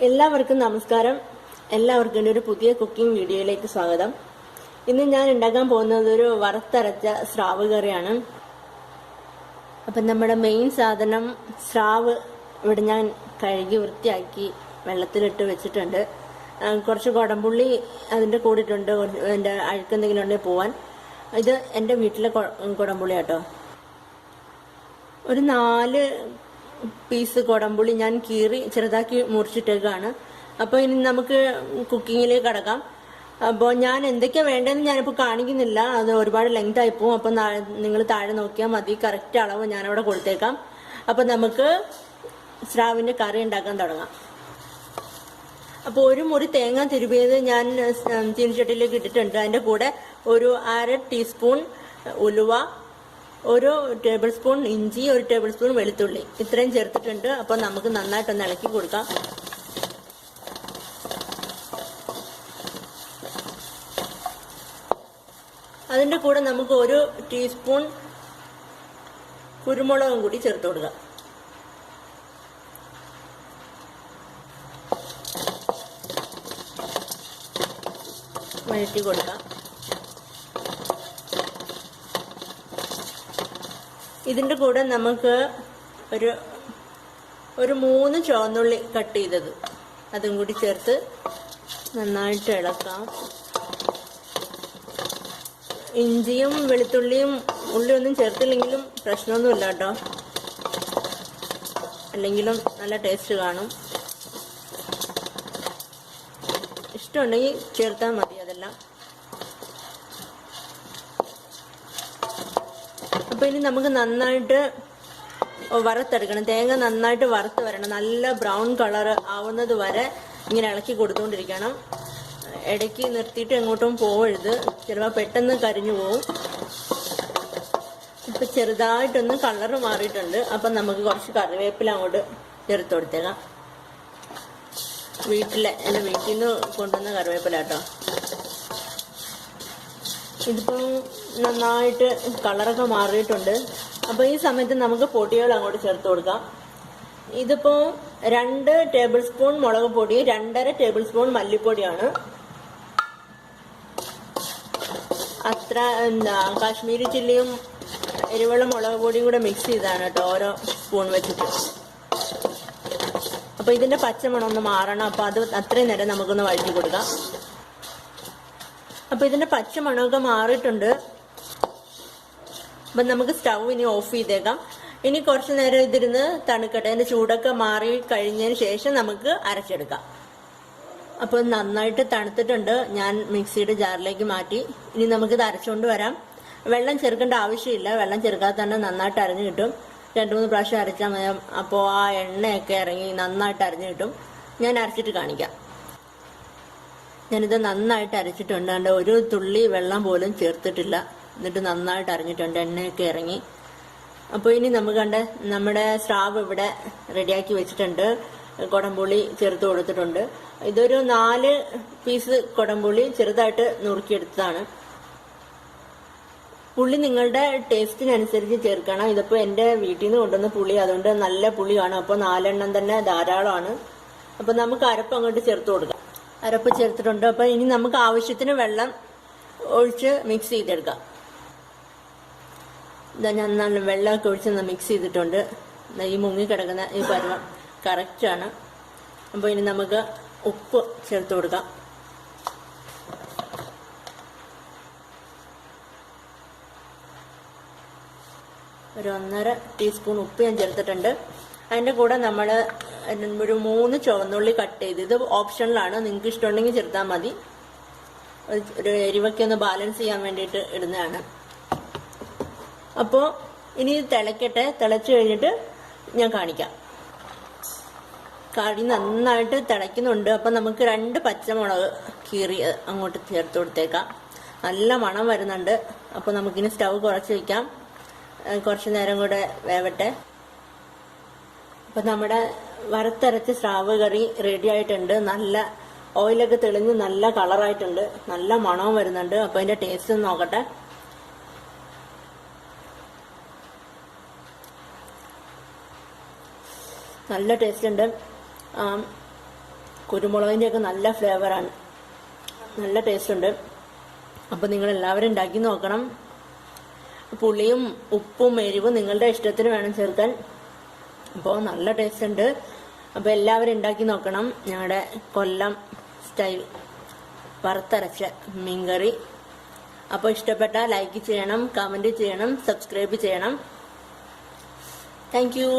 എല്ലാവർക്കും നമസ്കാരം. എല്ലാവർക്കും എൻ്റെ ഒരു പുതിയ കുക്കിംഗ് വീഡിയോയിലേക്ക് സ്വാഗതം. ഇന്ന് ഞാൻ ഉണ്ടാക്കാൻ പോകുന്നത് ഒരു വറുത്തരച്ച സ്രാവ് കറിയാണ്. അപ്പം നമ്മുടെ മെയിൻ സാധനം സ്രാവ് ഇവിടെ ഞാൻ കഴുകി വൃത്തിയാക്കി വെള്ളത്തിലിട്ട് വെച്ചിട്ടുണ്ട്. കുറച്ച് കുടംപുള്ളി അതിൻ്റെ കൂടിയിട്ടുണ്ട്, എൻ്റെ അഴുക്കെന്തെങ്കിലും ഉണ്ടെങ്കിൽ പോവാൻ. ഇത് എൻ്റെ വീട്ടിലെ കുടംപുള്ളി കേട്ടോ. ഒരു 4 പീസ് കുടംപുളി ഞാൻ കീറി ചെറുതാക്കി മുറിച്ചിട്ടേക്കാണ്. അപ്പോൾ ഇനി നമുക്ക് കുക്കിങ്ങിലേക്ക് കടക്കാം. അപ്പോൾ ഞാൻ എന്തൊക്കെയാണ് വേണ്ടതെന്ന് ഞാനിപ്പോൾ കാണിക്കുന്നില്ല, അത് ഒരുപാട് ലെങ്ത് ആയി പോകും. അപ്പം നിങ്ങൾ താഴെ നോക്കിയാൽ മതി, കറക്റ്റ് അളവ് ഞാനവിടെ കൊടുത്തേക്കാം. അപ്പം നമുക്ക് സ്രാവിൻ്റെ കറി ഉണ്ടാക്കാൻ തുടങ്ങാം. അപ്പോൾ ഒരു മുറി തേങ്ങ തിരുമിയത് ഞാൻ ചീനിച്ചട്ടിയിലേക്ക് ഇട്ടിട്ടുണ്ട്. അതിൻ്റെ കൂടെ ഒരു 1/2 ടീസ്പൂൺ ഉലുവ, 1 ടേബിൾ സ്പൂൺ ഇഞ്ചി, 1 ടേബിൾ സ്പൂൺ വെളുത്തുള്ളി, ഇത്രയും ചേർത്തിട്ടുണ്ട്. അപ്പോൾ നമുക്ക് നന്നായിട്ടൊന്ന് ഇളക്കി കൊടുക്കാം. അതിൻ്റെ കൂടെ നമുക്ക് 1 ടീസ്പൂൺ കുരുമുളകും കൂടി ചേർത്ത് കൊടുക്കാം. വഴറ്റി കൊടുക്കാം. ഇതിൻ്റെ കൂടെ നമുക്ക് ഒരു 3 ചുവന്നുള്ളി കട്ട് ചെയ്തത് അതും കൂടി ചേർത്ത് നന്നായിട്ട് ഇളക്കാം. ഇഞ്ചിയും വെളുത്തുള്ളിയും ഉള്ളിയൊന്നും ചേർത്തില്ലെങ്കിലും പ്രശ്നമൊന്നുമില്ല കേട്ടോ, അല്ലെങ്കിലും നല്ല ടേസ്റ്റ് കാണും. ഇഷ്ടമുണ്ടെങ്കിൽ ചേർത്താൽ മതി അതെല്ലാം. അപ്പോൾ ഇനി നമുക്ക് നന്നായിട്ട് വറുത്തെടുക്കണം. തേങ്ങ നന്നായിട്ട് വറുത്ത് വരണം. നല്ല ബ്രൗൺ കളർ ആവുന്നത് വരെ ഇങ്ങനെ ഇളക്കി കൊടുത്തുകൊണ്ടിരിക്കണം. ഇടയ്ക്ക് നിർത്തിയിട്ട് എങ്ങോട്ടും പോവരുത്, ചിലപ്പോൾ പെട്ടെന്ന് കരിഞ്ഞു പോവും. ഇപ്പം ചെറുതായിട്ടൊന്ന് കളർ മാറിയിട്ടുണ്ട്. അപ്പം നമുക്ക് കുറച്ച് കറിവേപ്പില അങ്ങോട്ട് ചേർത്ത് കൊടുത്തേക്കാം. എൻ്റെ വീട്ടിൽ നിന്ന് കൊണ്ടുവന്ന കറിവേപ്പില കേട്ടോ. ഇതിപ്പം നന്നായിട്ട് കളറൊക്കെ മാറിയിട്ടുണ്ട്. അപ്പോൾ ഈ സമയത്ത് നമുക്ക് പൊടികൾ അങ്ങോട്ട് ചേർത്ത് കൊടുക്കാം. ഇതിപ്പോൾ 2 ടേബിൾ സ്പൂൺ മുളക് പൊടി, 2.5 ടേബിൾ സ്പൂൺ മല്ലിപ്പൊടിയാണ്. അത്ര കാശ്മീരി ചില്ലിയും എരിവുള്ള മുളക് പൊടിയും കൂടെ മിക്സ് ചെയ്താണ് കേട്ടോ, ഓരോ സ്പൂൺ വെച്ചിട്ട്. അപ്പോൾ ഇതിൻ്റെ പച്ചമണം ഒന്ന് മാറണം. അപ്പോൾ അത് അത്രയും നേരം നമുക്കൊന്ന് വഴറ്റി കൊടുക്കാം. അപ്പോൾ ഇതിൻ്റെ പച്ചമണമൊക്കെ മാറിയിട്ടുണ്ട്. അപ്പം നമുക്ക് സ്റ്റൗ ഇനി ഓഫ് ചെയ്തേക്കാം. ഇനി കുറച്ച് നേരം ഇതിരുന്ന് തണുക്കട്ടെ. അതിൻ്റെ ചൂടൊക്കെ മാറി കഴിഞ്ഞതിന് ശേഷം നമുക്ക് അരച്ചെടുക്കാം. അപ്പോൾ നന്നായിട്ട് തണുത്തിട്ടുണ്ട്. ഞാൻ മിക്സിയുടെ ജാറിലേക്ക് മാറ്റി. ഇനി നമുക്കിത് അരച്ചുകൊണ്ട് വരാം. വെള്ളം ചേർക്കേണ്ട ആവശ്യമില്ല, വെള്ളം ചേർക്കാതെ തന്നെ നന്നായിട്ട് അരഞ്ഞു കിട്ടും. 2-3 പ്രാവശ്യം അരച്ചാൽ മതി. അപ്പോൾ ആ എണ്ണയൊക്കെ ഇറങ്ങി നന്നായിട്ട് അരഞ്ഞു കിട്ടും. ഞാൻ അരച്ചിട്ട് കാണിക്കാം. ഞാനിത് നന്നായിട്ട് അരച്ചിട്ടുണ്ട്. അതിൻ്റെ ഒരു തുള്ളി വെള്ളം പോലും ചേർത്തിട്ടില്ല. എന്നിട്ട് നന്നായിട്ട് അരഞ്ഞിട്ടുണ്ട്, എണ്ണയൊക്കെ ഇറങ്ങി. അപ്പോൾ ഇനി നമുക്ക് നമ്മുടെ സ്രാവ് ഇവിടെ റെഡിയാക്കി വെച്ചിട്ടുണ്ട്. കുടംപുളി ചേർത്ത് കൊടുത്തിട്ടുണ്ട്. ഇതൊരു 4 പീസ് കുടംപുളി ചെറുതായിട്ട് നുറുക്കിയെടുത്തതാണ്. പുളി നിങ്ങളുടെ ടേസ്റ്റിനനുസരിച്ച് ചേർക്കണം. ഇതിപ്പോൾ എൻ്റെ വീട്ടിൽ നിന്ന് കൊണ്ടുവന്ന പുളി, അതുകൊണ്ട് നല്ല പുളിയാണ്. അപ്പോൾ 4 എണ്ണം തന്നെ ധാരാളമാണ്. അപ്പോൾ നമുക്ക് അരപ്പ് അങ്ങോട്ട് ചേർത്ത് കൊടുക്കാം. അരപ്പ് ചേർത്തിട്ടുണ്ട്. അപ്പോൾ ഇനി നമുക്ക് ആവശ്യത്തിന് വെള്ളം ഒഴിച്ച് മിക്സ് ചെയ്തെടുക്കാം. ഞാൻ നല്ല വെള്ളമൊക്കെ ഒഴിച്ച് മിക്സ് ചെയ്തിട്ടുണ്ട്. ഈ മുങ്ങിക്കിടക്കുന്ന ഈ പരുവം കറക്റ്റാണ്. അപ്പോൾ ഇനി നമുക്ക് ഉപ്പ് ചേർത്ത് കൊടുക്കാം. ഒരു 1.5 ടീസ്പൂൺ ഉപ്പ് ഞാൻ ചേർത്തിട്ടുണ്ട്. അതിൻ്റെ കൂടെ നമ്മൾ ഒരു 3 ചുവന്നുള്ളി കട്ട് ചെയ്ത്, ഇത് ഓപ്ഷനിലാണ്, നിങ്ങൾക്ക് ഇഷ്ടമുണ്ടെങ്കിൽ ചേർത്താൽ മതി. ഒരു എരിവൊക്കെ ഒന്ന് ബാലൻസ് ചെയ്യാൻ വേണ്ടിയിട്ട് ഇടുന്നതാണ്. അപ്പോൾ ഇനി ഇത് തിളയ്ക്കട്ടെ. തിളച്ച് കഴിഞ്ഞിട്ട് ഞാൻ കാണിക്കാം. കറി നന്നായിട്ട് തിളയ്ക്കുന്നുണ്ട്. അപ്പം നമുക്ക് 2 പച്ചമുളക് കീറി അങ്ങോട്ട് ചേർത്ത് കൊടുത്തേക്കാം. നല്ല മണം വരുന്നുണ്ട്. അപ്പോൾ നമുക്കിനി സ്റ്റൗ കുറച്ച് വയ്ക്കാം. കുറച്ച് നേരം കൂടെ വേവട്ടെ. അപ്പം നമ്മുടെ വറുത്തരച്ച സ്രാവ് കറി റെഡി ആയിട്ടുണ്ട്. നല്ല ഓയിലൊക്കെ തെളിഞ്ഞ് നല്ല കളറായിട്ടുണ്ട്, നല്ല മണവും വരുന്നുണ്ട്. അപ്പൊ അതിന്റെ ടേസ്റ്റ് ഒന്ന് നോക്കട്ടെ. നല്ല ടേസ്റ്റ് ഉണ്ട്. കുരുമുളകിന്റെ ഒക്കെ നല്ല ഫ്ലേവറാണ്, നല്ല ടേസ്റ്റ് ഉണ്ട്. അപ്പൊ നിങ്ങൾ എല്ലാവരും ഉണ്ടാക്കി നോക്കണം. പുളിയും ഉപ്പും എരിവും നിങ്ങളുടെ ഇഷ്ടത്തിന് വേണം ചേർക്കാൻ. അപ്പോൾ നല്ല ടേസ്റ്റ് ഉണ്ട്. അപ്പൊ എല്ലാവരും ഉണ്ടാക്കി നോക്കണം. ഞങ്ങളുടെ കൊല്ലം സ്റ്റൈൽ വറുത്തരച്ച മീൻകറി. അപ്പോൾ ഇഷ്ടപ്പെട്ടാൽ ലൈക്ക് ചെയ്യണം, കമന്റ് ചെയ്യണം, സബ്സ്ക്രൈബ് ചെയ്യണം. Thank you.